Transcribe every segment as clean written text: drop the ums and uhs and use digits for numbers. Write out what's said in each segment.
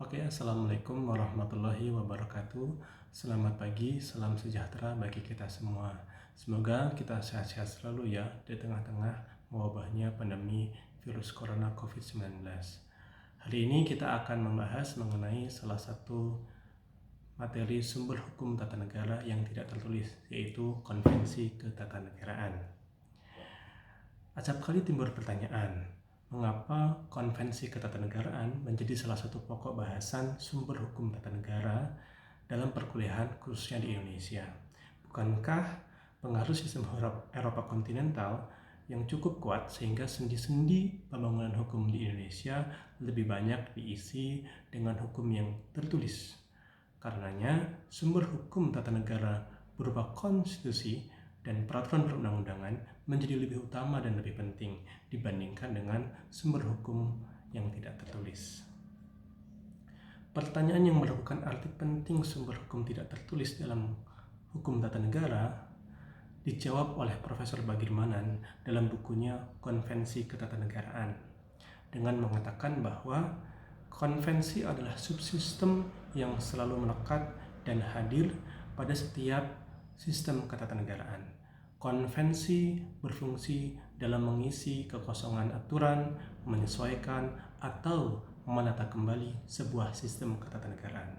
Oke, Assalamualaikum warahmatullahi wabarakatuh. Selamat pagi, salam sejahtera bagi kita semua. Semoga kita sehat-sehat selalu ya di tengah-tengah mewabahnya pandemi virus corona COVID-19. Hari ini kita akan membahas mengenai salah satu materi sumber hukum tata negara yang tidak tertulis, yaitu Konvensi Ketatanegaraan. Acap kali timbul pertanyaan, mengapa Konvensi Ketatanegaraan menjadi salah satu pokok bahasan sumber hukum tata negara dalam perkuliahan khususnya di Indonesia? Bukankah pengaruh sistem Eropa kontinental yang cukup kuat sehingga sendi-sendi pembangunan hukum di Indonesia lebih banyak diisi dengan hukum yang tertulis? Karenanya, sumber hukum tata negara berupa konstitusi dan peraturan perundang-undangan menjadi lebih utama dan lebih penting dibandingkan dengan sumber hukum yang tidak tertulis. Pertanyaan yang merupakan arti penting sumber hukum tidak tertulis dalam hukum tata negara dijawab oleh Profesor Bagirmanan dalam bukunya Konvensi Ketatanegaraan dengan mengatakan bahwa konvensi adalah subsistem yang selalu melekat dan hadir pada setiap sistem ketatanegaraan. Konvensi berfungsi dalam mengisi kekosongan aturan, menyesuaikan, atau menata kembali sebuah sistem ketatanegaraan.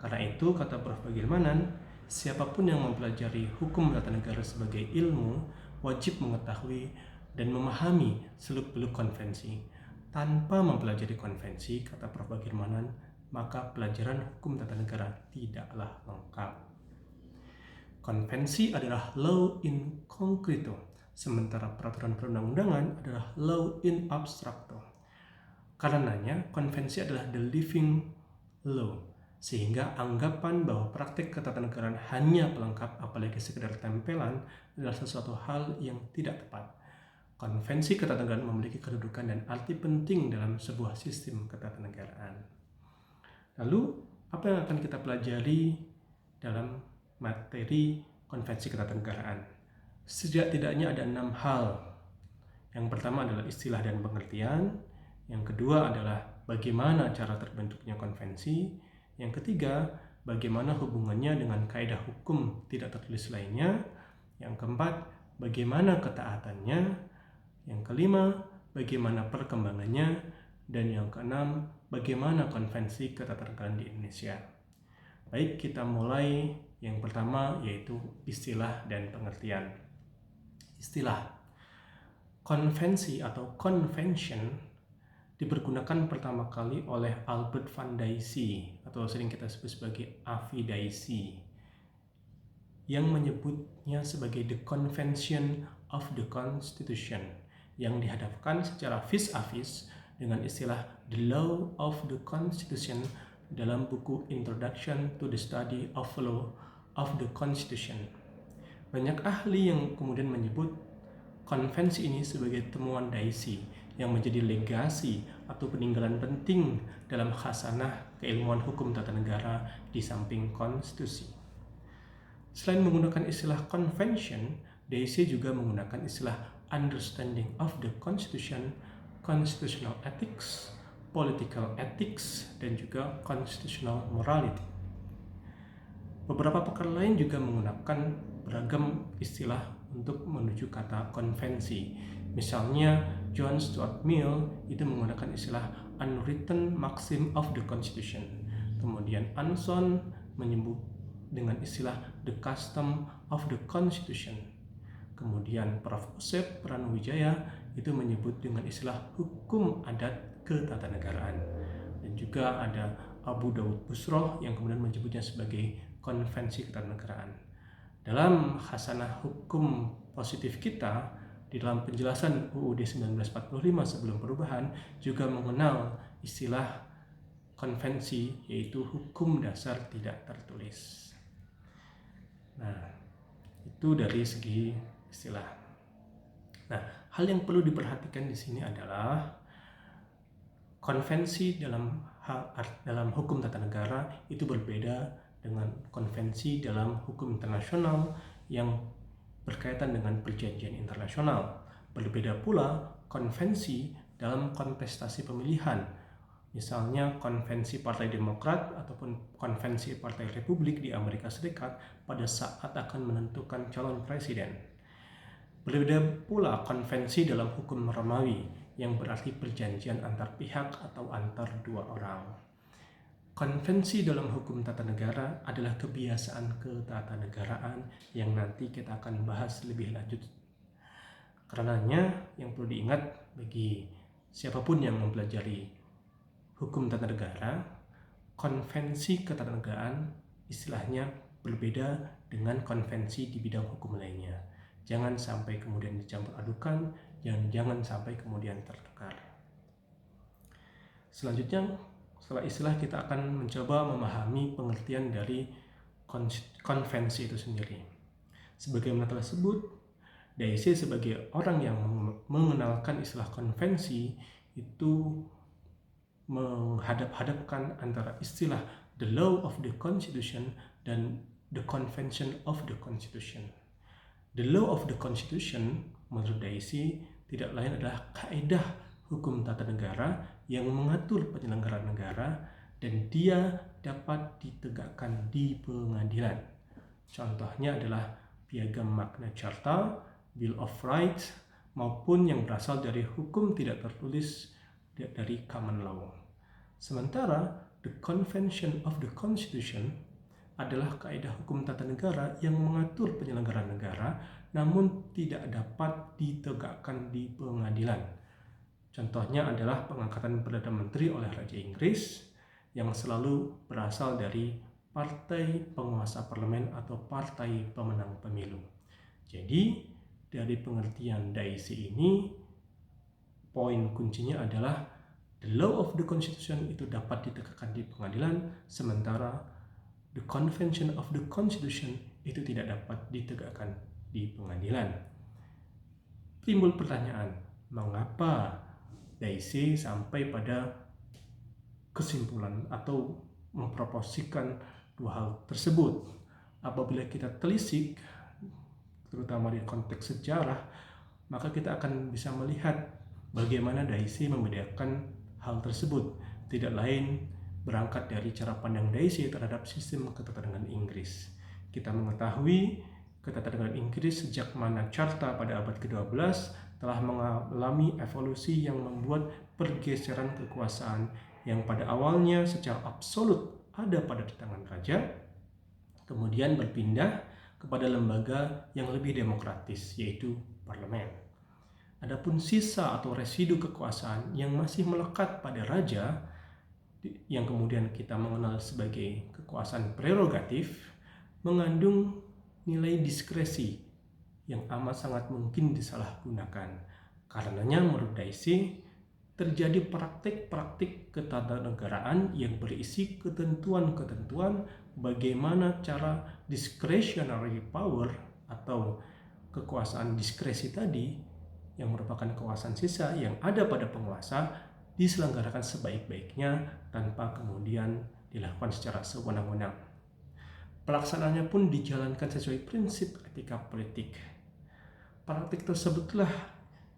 Karena itu, kata Prof. Bagirmanan, siapapun yang mempelajari hukum tata negara sebagai ilmu wajib mengetahui dan memahami seluk-beluk konvensi. Tanpa mempelajari konvensi, kata Prof. Bagirmanan, maka pelajaran hukum tata negara tidaklah lengkap. Konvensi adalah law in concreto, sementara peraturan perundang-undangan adalah law in abstracto. Karenanya, konvensi adalah the living law, sehingga anggapan bahwa praktik ketatanegaraan hanya pelengkap apalagi sekedar tempelan adalah sesuatu hal yang tidak tepat. Konvensi ketatanegaraan memiliki kedudukan dan arti penting dalam sebuah sistem ketatanegaraan. Lalu, apa yang akan kita pelajari dalam materi Konvensi Ketatanegaraan? Setidaknya ada 6 hal. Yang pertama adalah istilah dan pengertian. Yang kedua adalah bagaimana cara terbentuknya konvensi. Yang ketiga, bagaimana hubungannya dengan kaidah hukum tidak tertulis lainnya. Yang keempat, bagaimana ketaatannya. Yang kelima, bagaimana perkembangannya. Dan yang keenam, bagaimana konvensi ketatanegaraan di Indonesia. Baik, kita mulai. Yang pertama yaitu istilah dan pengertian. Istilah. Konvensi atau convention dipergunakan pertama kali oleh Albert van Dijk atau sering kita sebut sebagai Avi Dijk yang menyebutnya sebagai the Convention of the Constitution yang dihadapkan secara vis-a-vis dengan istilah the Law of the Constitution dalam buku Introduction to the Study of Law of the Constitution. Banyak ahli yang kemudian menyebut konvensi ini sebagai temuan Dijk yang menjadi legasi atau peninggalan penting dalam khasanah keilmuan hukum tata negara di samping konstitusi. Selain menggunakan istilah convention, Dijk juga menggunakan istilah understanding of the constitution, constitutional ethics, political ethics, dan juga constitutional morality. Beberapa pakar lain juga menggunakan beragam istilah untuk menuju kata konvensi. Misalnya, John Stuart Mill itu menggunakan istilah unwritten maxim of the constitution. Kemudian Anson menyebut dengan istilah the custom of the constitution. Kemudian Prof. Usep Pranuwijaya itu menyebut dengan istilah hukum adat ketatanegaraan. Dan juga ada Abu Daud Busroh yang kemudian menyebutnya sebagai konvensi ketatanegaraan. Dalam khasanah hukum positif kita, di dalam penjelasan UUD 1945 sebelum perubahan juga mengenal istilah konvensi, yaitu hukum dasar tidak tertulis. Nah, itu dari segi istilah. Nah, hal yang perlu diperhatikan di sini adalah konvensi dalam hukum tata negara itu berbeda dengan konvensi dalam hukum internasional yang berkaitan dengan perjanjian internasional. Berbeda pula konvensi dalam kontestasi pemilihan. Misalnya konvensi Partai Demokrat ataupun konvensi Partai Republik di Amerika Serikat pada saat akan menentukan calon presiden. Berbeda pula konvensi dalam hukum Romawi yang berarti perjanjian antar pihak atau antar dua orang. Konvensi dalam hukum tata negara adalah kebiasaan ketatanegaraan yang nanti kita akan bahas lebih lanjut. Karenanya yang perlu diingat bagi siapapun yang mempelajari hukum tata negara, konvensi ketatanegaraan istilahnya berbeda dengan konvensi di bidang hukum lainnya. Jangan sampai kemudian dicampur adukan, jangan sampai kemudian tertukar. Selanjutnya, setelah istilah kita akan mencoba memahami pengertian dari konvensi itu sendiri. Sebagaimana telah disebut, Daisy sebagai orang yang mengenalkan istilah konvensi itu menghadap-hadapkan antara istilah the law of the constitution dan the convention of the constitution. The law of the constitution menurut Daisy tidak lain adalah kaidah hukum tata negara yang mengatur penyelenggaraan negara dan dia dapat ditegakkan di pengadilan. Contohnya adalah Piagam Magna Carta, Bill of Rights, maupun yang berasal dari hukum tidak tertulis dari common law. Sementara the Convention of the Constitution adalah kaidah hukum tata negara yang mengatur penyelenggaraan negara namun tidak dapat ditegakkan di pengadilan. Contohnya adalah pengangkatan Perdana Menteri oleh Raja Inggris yang selalu berasal dari partai penguasa parlemen atau partai pemenang pemilu. Jadi dari pengertian Daisy ini, poin kuncinya adalah the law of the constitution itu dapat ditegakkan di pengadilan, sementara the convention of the constitution itu tidak dapat ditegakkan di pengadilan. Timbul pertanyaan, mengapa Daisy sampai pada kesimpulan atau memproporsikan dua hal tersebut? Apabila kita telisik, terutama di konteks sejarah, maka kita akan bisa melihat bagaimana Daisy membedakan hal tersebut. Tidak lain berangkat dari cara pandang Daisy terhadap sistem ketatanegaraan Inggris. Kita mengetahui ketatanegaraan Inggris sejak Magna Carta pada abad ke-12 telah mengalami evolusi yang membuat pergeseran kekuasaan yang pada awalnya secara absolut ada pada di tangan raja, kemudian berpindah kepada lembaga yang lebih demokratis, yaitu parlemen. Adapun sisa atau residu kekuasaan yang masih melekat pada raja, yang kemudian kita mengenal sebagai kekuasaan prerogatif, mengandung nilai diskresi yang amat sangat mungkin disalahgunakan. Karenanya menurut Daisy, terjadi praktik-praktik ketatanegaraan yang berisi ketentuan-ketentuan bagaimana cara discretionary power atau kekuasaan diskresi tadi yang merupakan kekuasaan sisa yang ada pada penguasa diselenggarakan sebaik-baiknya tanpa kemudian dilakukan secara sewenang-wenang. Pelaksanaannya pun dijalankan sesuai prinsip etika politik. Praktik tersebutlah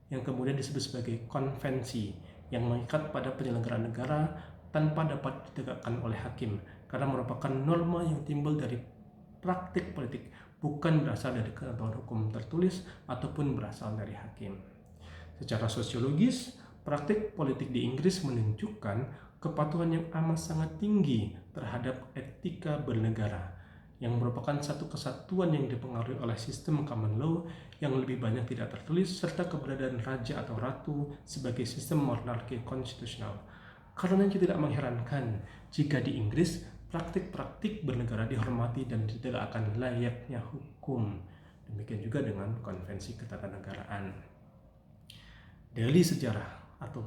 yang kemudian disebut sebagai konvensi yang mengikat pada penyelenggaraan negara tanpa dapat ditegakkan oleh hakim karena merupakan norma yang timbul dari praktik politik, bukan berasal dari ketentuan hukum tertulis ataupun berasal dari hakim. Secara sosiologis, praktik politik di Inggris menunjukkan kepatuhan yang amat sangat tinggi terhadap etika bernegara, yang merupakan satu kesatuan yang dipengaruhi oleh sistem common law yang lebih banyak tidak tertulis, serta keberadaan raja atau ratu sebagai sistem monarki konstitusional. Karena itu tidak mengherankan jika di Inggris praktik-praktik bernegara dihormati dan ditegakkan layaknya hukum. Demikian juga dengan konvensi ketatanegaraan. Dari sejarah atau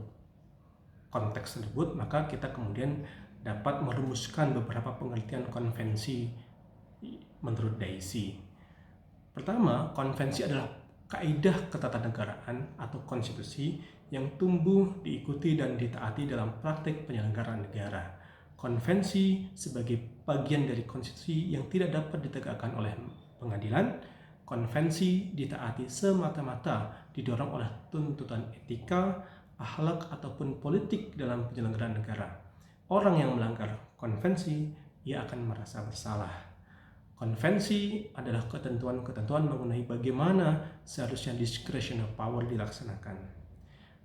konteks tersebut, maka kita kemudian dapat merumuskan beberapa pengertian konvensi menurut Daisy. Pertama, konvensi adalah kaidah ketatanegaraan atau konstitusi yang tumbuh, diikuti, dan ditaati dalam praktik penyelenggaraan negara. Konvensi sebagai bagian dari konstitusi yang tidak dapat ditegakkan oleh pengadilan. Konvensi ditaati semata-mata didorong oleh tuntutan etika akhlak ataupun politik dalam penyelenggaraan negara. Orang yang melanggar konvensi, ia akan merasa bersalah. Konvensi adalah ketentuan-ketentuan mengenai bagaimana seharusnya discretionary power dilaksanakan.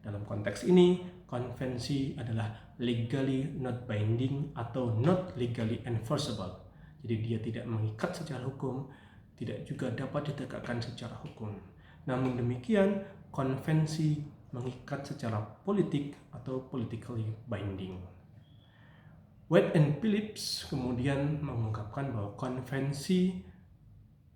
Dalam konteks ini, konvensi adalah legally not binding atau not legally enforceable. Jadi dia tidak mengikat secara hukum, tidak juga dapat ditegakkan secara hukum. Namun demikian, konvensi mengikat secara politik atau politically binding. White and Phillips kemudian mengungkapkan bahwa konvensi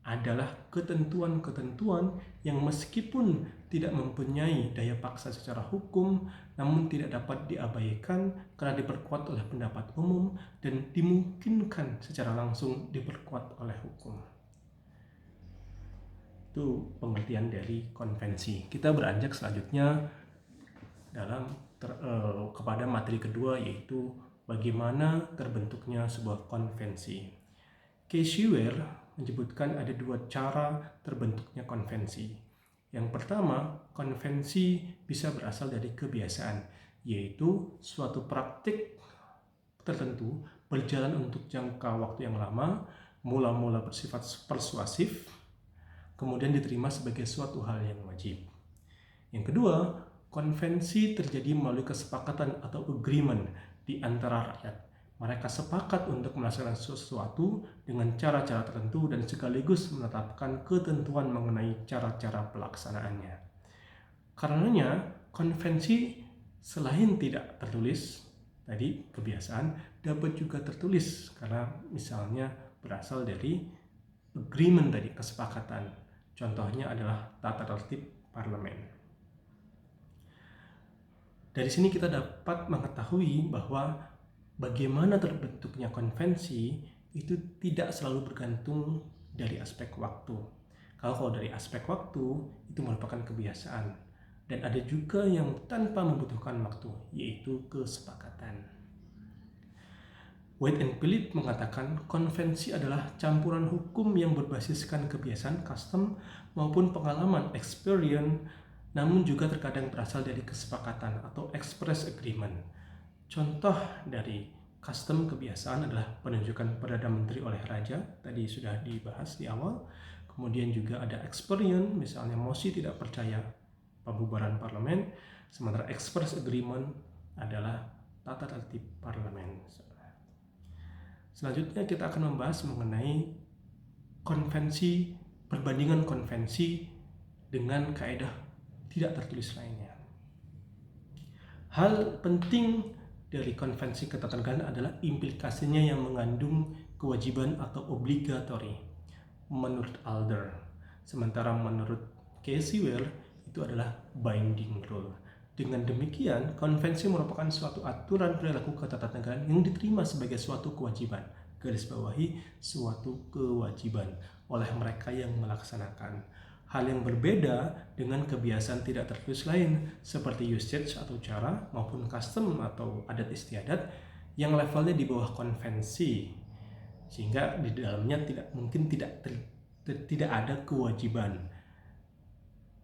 adalah ketentuan-ketentuan yang meskipun tidak mempunyai daya paksa secara hukum, namun tidak dapat diabaikan karena diperkuat oleh pendapat umum dan dimungkinkan secara langsung diperkuat oleh hukum. Itu pengertian dari konvensi. Kita beranjak selanjutnya kepada materi kedua, yaitu bagaimana terbentuknya sebuah konvensi. Casey-Ware menyebutkan ada dua cara terbentuknya konvensi. Yang pertama, konvensi bisa berasal dari kebiasaan, yaitu suatu praktik tertentu berjalan untuk jangka waktu yang lama, mula-mula bersifat persuasif, kemudian diterima sebagai suatu hal yang wajib. Yang kedua, konvensi terjadi melalui kesepakatan atau agreement di antara rakyat. Mereka sepakat untuk melaksanakan sesuatu dengan cara-cara tertentu dan sekaligus menetapkan ketentuan mengenai cara-cara pelaksanaannya. Karenanya, konvensi selain tidak tertulis, tadi kebiasaan, dapat juga tertulis karena misalnya berasal dari agreement tadi, kesepakatan. Contohnya adalah tata tertib parlemen. Dari sini kita dapat mengetahui bahwa bagaimana terbentuknya konvensi itu tidak selalu bergantung dari aspek waktu. Kalau dari aspek waktu itu merupakan kebiasaan, dan ada juga yang tanpa membutuhkan waktu, yaitu kesepakatan. White and Phillips mengatakan konvensi adalah campuran hukum yang berbasiskan kebiasaan, custom, maupun pengalaman, experience, namun juga terkadang berasal dari kesepakatan atau express agreement. Contoh dari custom kebiasaan adalah penunjukan Perdana Menteri oleh Raja, tadi sudah dibahas di awal. Kemudian juga ada experience, misalnya mosi tidak percaya pembubaran parlemen, sementara express agreement adalah tata tertib parlemen. Selanjutnya kita akan membahas mengenai konvensi, perbandingan konvensi dengan kaedah tidak tertulis lainnya. Hal penting dari konvensi ketatanegaraan adalah implikasinya yang mengandung kewajiban atau obligatory menurut Alder. Sementara menurut Casey-Ware itu adalah binding rule. Dengan demikian, konvensi merupakan suatu aturan perilaku ketatanegaraan yang diterima sebagai suatu kewajiban, garis bawahi suatu kewajiban oleh mereka yang melaksanakan. Hal yang berbeda dengan kebiasaan tidak tertulis lain seperti usage atau cara maupun custom atau adat istiadat yang levelnya di bawah konvensi, sehingga di dalamnya tidak ada kewajiban.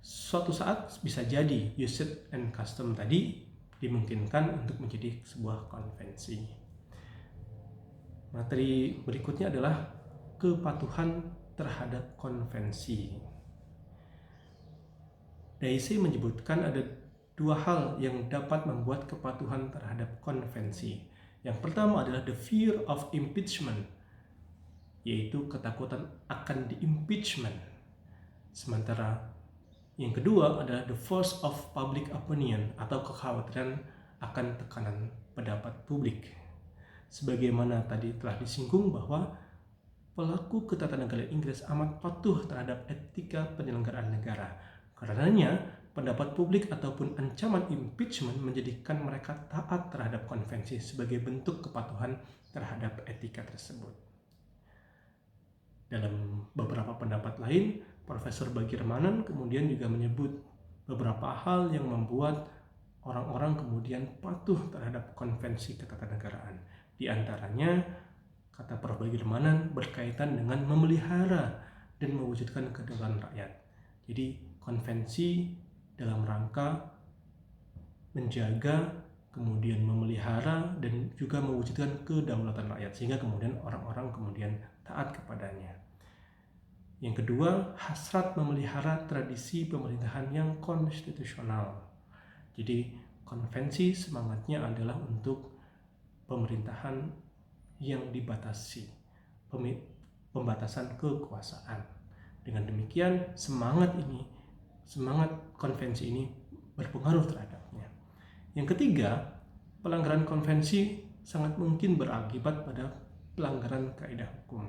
Suatu saat bisa jadi usage and custom tadi dimungkinkan untuk menjadi sebuah konvensi. Materi berikutnya adalah kepatuhan terhadap konvensi. Daisy menyebutkan ada dua hal yang dapat membuat kepatuhan terhadap konvensi. Yang pertama adalah the fear of impeachment, yaitu ketakutan akan di-impeachment. Sementara yang kedua adalah the force of public opinion, atau kekhawatiran akan tekanan pendapat publik. Sebagaimana tadi telah disinggung bahwa pelaku ketatanegaraan Inggris amat patuh terhadap etika penyelenggaraan negara. Karenanya, pendapat publik ataupun ancaman impeachment menjadikan mereka taat terhadap konvensi sebagai bentuk kepatuhan terhadap etika tersebut. Dalam beberapa pendapat lain, Profesor Bagirmanan kemudian juga menyebut beberapa hal yang membuat orang-orang kemudian patuh terhadap konvensi ketatanegaraan. Di antaranya, kata Prof. Bagirmanan, berkaitan dengan memelihara dan mewujudkan kedaulatan rakyat. Jadi konvensi dalam rangka menjaga, kemudian memelihara, dan juga mewujudkan kedaulatan rakyat, sehingga kemudian orang-orang kemudian taat kepadanya. Yang kedua, hasrat memelihara tradisi pemerintahan yang konstitusional. Jadi konvensi semangatnya adalah untuk pemerintahan yang dibatasi, pembatasan kekuasaan. Dengan demikian semangat konvensi ini berpengaruh terhadapnya. Yang ketiga, pelanggaran konvensi sangat mungkin berakibat pada pelanggaran kaidah hukum.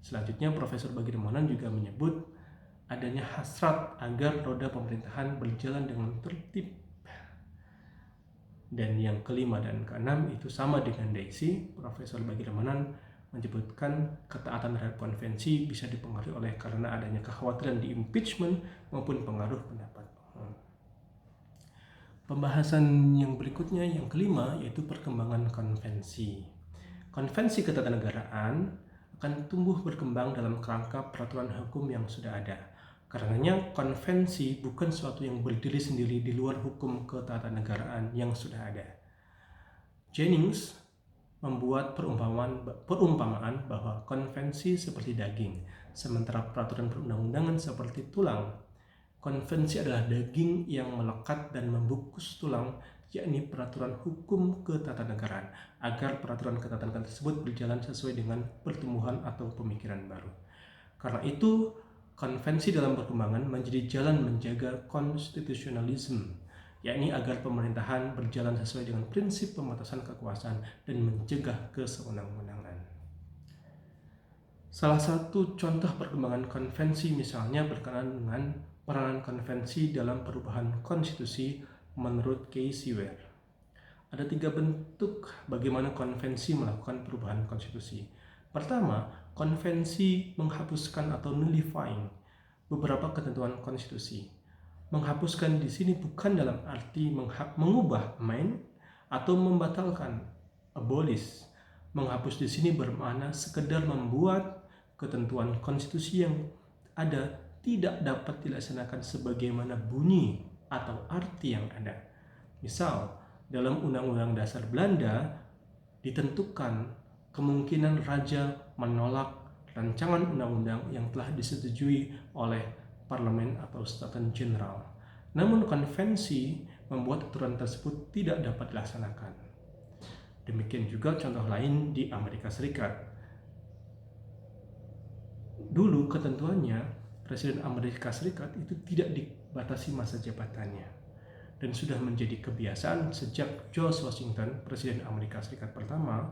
Selanjutnya, Profesor Bagirmanan juga menyebut adanya hasrat agar roda pemerintahan berjalan dengan tertib. Dan yang kelima dan keenam itu sama dengan Daisy. Profesor Bagirmanan menyebutkan ketaatan terhadap konvensi bisa dipengaruhi oleh karena adanya kekhawatiran di impeachment maupun pengaruh pendapat umum. Pembahasan yang berikutnya, yang kelima, yaitu perkembangan konvensi. Konvensi ketatanegaraan akan tumbuh berkembang dalam kerangka peraturan hukum yang sudah ada. Karenanya konvensi bukan sesuatu yang berdiri sendiri di luar hukum ketatanegaraan yang sudah ada. Jennings membuat perumpamaan bahwa konvensi seperti daging, sementara peraturan perundang-undangan seperti tulang. Konvensi adalah daging yang melekat dan membungkus tulang, yakni peraturan hukum ketatanegaraan, agar peraturan ketatanegaraan tersebut berjalan sesuai dengan pertumbuhan atau pemikiran baru. Karena itu, konvensi dalam perkembangan menjadi jalan menjaga konstitusionalisme, yakni agar pemerintahan berjalan sesuai dengan prinsip pembatasan kekuasaan dan mencegah kesewenang-wenangan. Salah satu contoh perkembangan konvensi misalnya berkenaan dengan peranan konvensi dalam perubahan konstitusi menurut Casey Ware. Ada 3 bentuk bagaimana konvensi melakukan perubahan konstitusi. Pertama, konvensi menghapuskan atau nullifying beberapa ketentuan konstitusi. Menghapuskan di sini bukan dalam arti mengubah, amend, atau membatalkan, abolish. Menghapus di sini bermakna sekedar membuat ketentuan konstitusi yang ada tidak dapat dilaksanakan sebagaimana bunyi atau arti yang ada. Misal, dalam Undang-Undang Dasar Belanda ditentukan kemungkinan raja menolak rancangan undang-undang yang telah disetujui oleh parlemen atau Staten General. Namun konvensi membuat aturan tersebut tidak dapat dilaksanakan. Demikian juga contoh lain di Amerika Serikat. Dulu ketentuannya Presiden Amerika Serikat itu tidak dibatasi masa jabatannya, dan sudah menjadi kebiasaan sejak George Washington, Presiden Amerika Serikat pertama,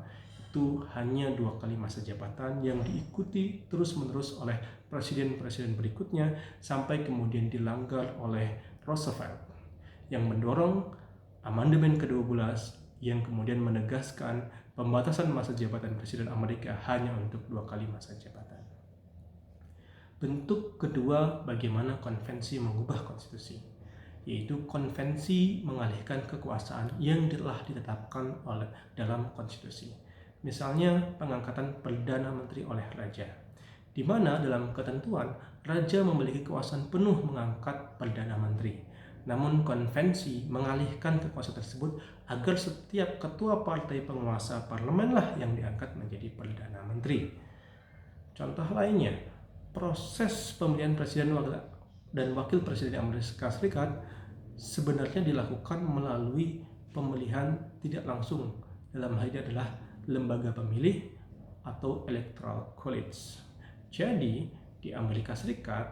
itu hanya 2 kali masa jabatan yang diikuti terus-menerus oleh presiden-presiden berikutnya sampai kemudian dilanggar oleh Roosevelt yang mendorong amandemen ke-12 yang kemudian menegaskan pembatasan masa jabatan Presiden Amerika hanya untuk 2 kali masa jabatan. Bentuk kedua bagaimana konvensi mengubah konstitusi, yaitu konvensi mengalihkan kekuasaan yang telah ditetapkan dalam konstitusi. Misalnya pengangkatan Perdana Menteri oleh Raja, di mana dalam ketentuan Raja memiliki kekuasaan penuh mengangkat Perdana Menteri. Namun konvensi mengalihkan kekuasaan tersebut agar setiap ketua partai penguasa parlemenlah yang diangkat menjadi Perdana Menteri. Contoh lainnya, proses pemilihan presiden dan wakil presiden Amerika Serikat sebenarnya dilakukan melalui pemilihan tidak langsung. Dalam hal ini adalah lembaga pemilih atau Electoral College. Jadi di Amerika Serikat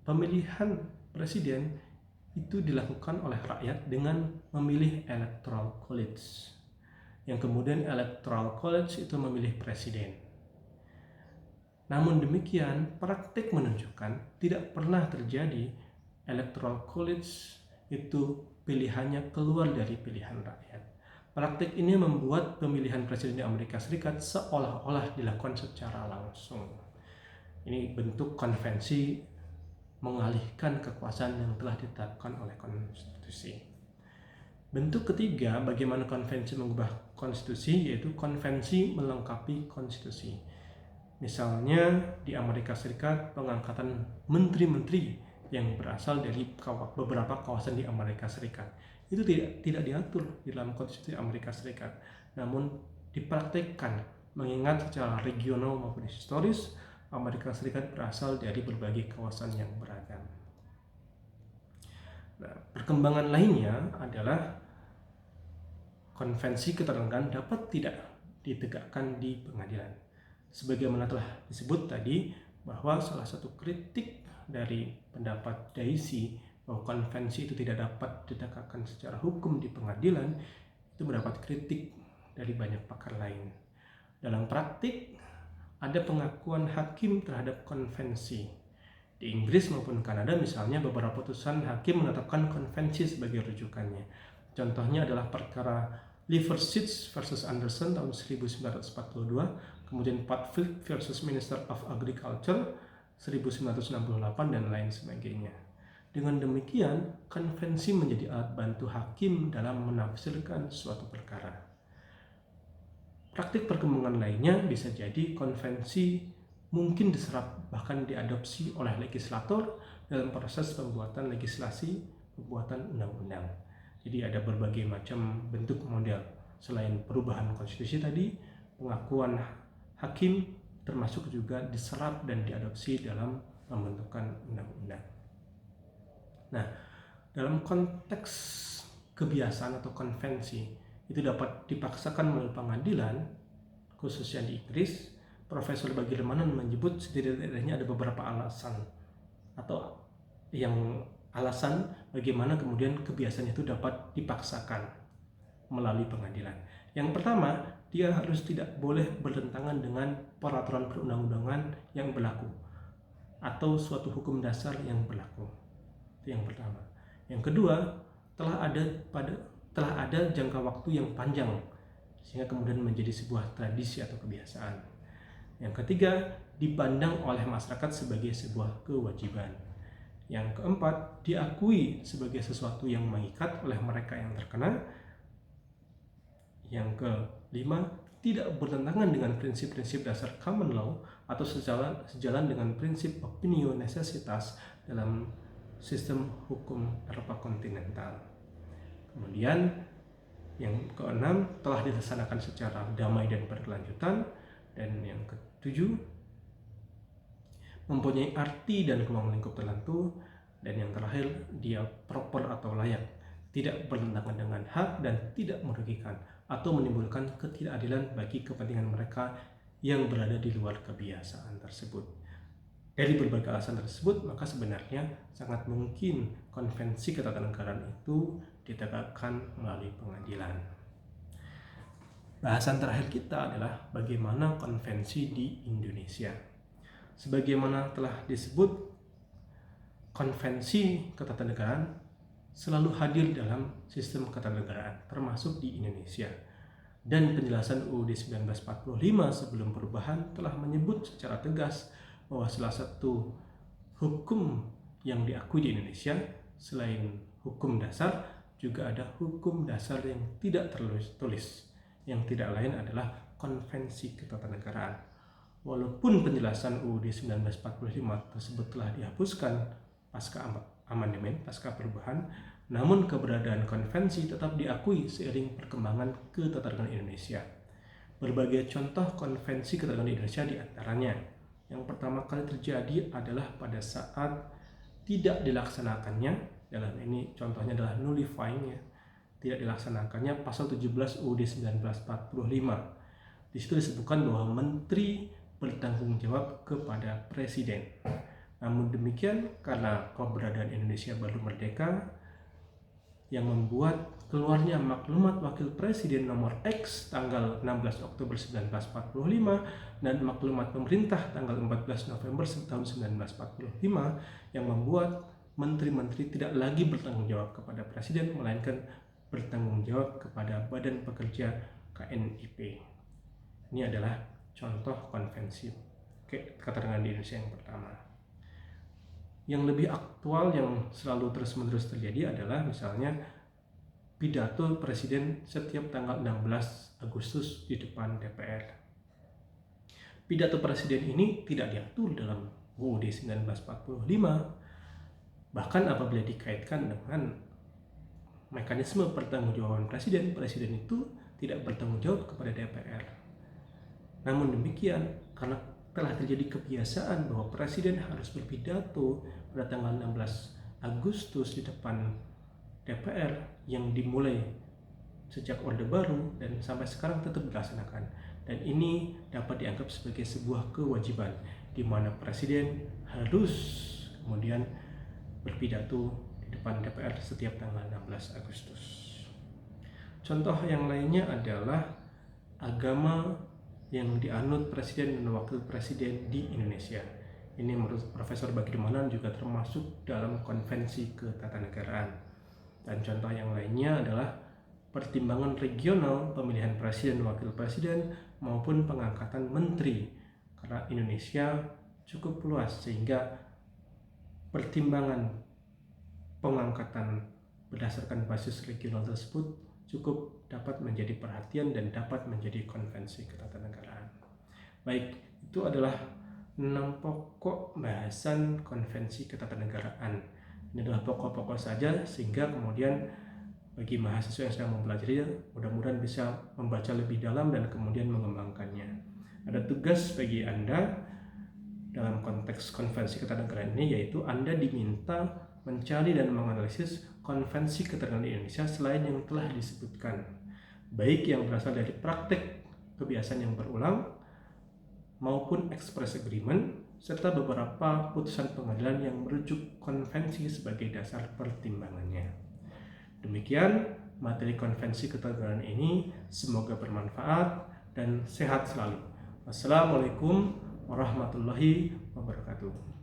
pemilihan presiden itu dilakukan oleh rakyat dengan memilih Electoral College, yang kemudian Electoral College itu memilih presiden. Namun demikian, praktik menunjukkan tidak pernah terjadi Electoral College itu pilihannya keluar dari pilihan rakyat. Praktik ini membuat pemilihan presiden di Amerika Serikat seolah-olah dilakukan secara langsung. Ini bentuk konvensi mengalihkan kekuasaan yang telah ditetapkan oleh konstitusi. Bentuk ketiga bagaimana konvensi mengubah konstitusi, yaitu konvensi melengkapi konstitusi. Misalnya di Amerika Serikat pengangkatan menteri-menteri yang berasal dari beberapa kawasan di Amerika Serikat itu tidak diatur di dalam konstitusi Amerika Serikat, namun dipraktekkan mengingat secara regional maupun historis Amerika Serikat berasal dari berbagai kawasan yang beragam. Nah, perkembangan lainnya adalah konvensi keterenggaraan dapat tidak ditegakkan di pengadilan. Sebagaimana telah disebut tadi, bahwa salah satu kritik dari pendapat Daisy bahwa konvensi itu tidak dapat ditegakkan secara hukum di pengadilan itu mendapat kritik dari banyak pakar lain. Dalam praktik, ada pengakuan hakim terhadap konvensi. Di Inggris maupun Kanada misalnya, beberapa putusan hakim menetapkan konvensi sebagai rujukannya. Contohnya adalah perkara Liversidge versus Anderson tahun 1942, kemudian Padfield versus Minister of Agriculture 1968, dan lain sebagainya. Dengan demikian, konvensi menjadi alat bantu hakim dalam menafsirkan suatu perkara. Praktik perkembangan lainnya bisa jadi konvensi mungkin diserap bahkan diadopsi oleh legislator dalam proses pembuatan legislasi, pembuatan undang-undang. Jadi ada berbagai macam bentuk model. Selain perubahan konstitusi tadi, pengakuan hakim termasuk juga diserap dan diadopsi dalam pembentukan undang-undang. Nah, dalam konteks kebiasaan atau konvensi, itu dapat dipaksakan melalui pengadilan, khususnya di Inggris. Profesor Bagirmanan menyebut setidaknya ada beberapa alasan atau alasan bagaimana kemudian kebiasaan itu dapat dipaksakan melalui pengadilan. Yang pertama, dia harus tidak boleh bertentangan dengan peraturan perundang-undangan yang berlaku atau suatu hukum dasar yang berlaku. Itu yang pertama. Yang kedua, telah ada jangka waktu yang panjang sehingga kemudian menjadi sebuah tradisi atau kebiasaan. Yang ketiga, dipandang oleh masyarakat sebagai sebuah kewajiban. Yang keempat, diakui sebagai sesuatu yang mengikat oleh mereka yang terkena. Yang kelima, tidak bertentangan dengan prinsip-prinsip dasar common law atau sejalan dengan prinsip opinio necessitas dalam sistem hukum Eropa kontinental. Kemudian yang keenam, telah dilaksanakan secara damai dan berkelanjutan. Dan yang ketujuh, mempunyai arti dan ruang lingkup tertentu. Dan yang terakhir, dia proper atau layak, tidak bertentangan dengan hak dan tidak merugikan atau menimbulkan ketidakadilan bagi kepentingan mereka yang berada di luar kebiasaan tersebut. Dari berbagai alasan tersebut, maka sebenarnya sangat mungkin konvensi ketatanegaraan itu ditegakkan melalui pengadilan. Bahasan terakhir kita adalah bagaimana konvensi di Indonesia. Sebagaimana telah disebut, konvensi ketatanegaraan selalu hadir dalam sistem ketatanegaraan, termasuk di Indonesia. Dan penjelasan UUD 1945 sebelum perubahan telah menyebut secara tegas bahwa salah satu hukum yang diakui di Indonesia selain hukum dasar, juga ada hukum dasar yang tidak tertulis, yang tidak lain adalah konvensi ketatanegaraan. Walaupun penjelasan UUD 1945 tersebut telah dihapuskan pasca amandemen, pasca perubahan, namun keberadaan konvensi tetap diakui seiring perkembangan ketatanegaraan Indonesia. Berbagai contoh konvensi ketatanegaraan Indonesia diantaranya, yang pertama kali terjadi adalah pada saat tidak dilaksanakannya, dalam ini contohnya adalah nullifying, tidak dilaksanakannya pasal 17 UUD 1945. Di situ disebutkan bahwa menteri bertanggung jawab kepada presiden. Namun demikian, karena keberadaan Indonesia baru merdeka, yang membuat keluarnya maklumat wakil presiden nomor X tanggal 16 Oktober 1945 dan maklumat pemerintah tanggal 14 November tahun 1945 yang membuat menteri-menteri tidak lagi bertanggung jawab kepada presiden, melainkan bertanggung jawab kepada Badan Pekerja KNIP. Ini adalah contoh konvensi ketatanegaraan di Indonesia yang pertama. Yang lebih aktual yang selalu terus-menerus terjadi adalah misalnya pidato presiden setiap tanggal 16 Agustus di depan DPR. Pidato presiden ini tidak diatur dalam UUD 1945, bahkan apabila dikaitkan dengan mekanisme pertanggungjawaban presiden itu tidak bertanggung jawab kepada DPR. Namun demikian, karena telah terjadi kebiasaan bahwa presiden harus berpidato pada tanggal 16 Agustus di depan DPR yang dimulai sejak Orde Baru dan sampai sekarang tetap dilaksanakan. Dan ini dapat dianggap sebagai sebuah kewajiban di mana presiden harus kemudian berpidato di depan DPR setiap tanggal 16 Agustus. Contoh yang lainnya adalah agama yang dianut presiden dan wakil presiden di Indonesia. Ini menurut Profesor Bagirmanan juga termasuk dalam konvensi ketatanegaraan. Dan contoh yang lainnya adalah pertimbangan regional pemilihan presiden dan wakil presiden maupun pengangkatan menteri. Karena Indonesia cukup luas sehingga pertimbangan pengangkatan berdasarkan basis regional tersebut cukup dapat menjadi perhatian dan dapat menjadi konvensi ketatanegaraan. Baik, itu adalah 6 pokok bahasan konvensi ketatanegaraan. Ini adalah pokok-pokok saja sehingga kemudian bagi mahasiswa yang sedang mempelajari mudah-mudahan bisa membaca lebih dalam dan kemudian mengembangkannya. Ada tugas bagi Anda dalam konteks konvensi ketatanegaraan ini, yaitu Anda diminta mencari dan menganalisis konvensi ketatanegaraan Indonesia selain yang telah disebutkan, baik yang berasal dari praktik kebiasaan yang berulang maupun express agreement, serta beberapa putusan pengadilan yang merujuk konvensi sebagai dasar pertimbangannya. Demikian materi konvensi ketatanegaraan ini, semoga bermanfaat dan sehat selalu. Wassalamualaikum warahmatullahi wabarakatuh.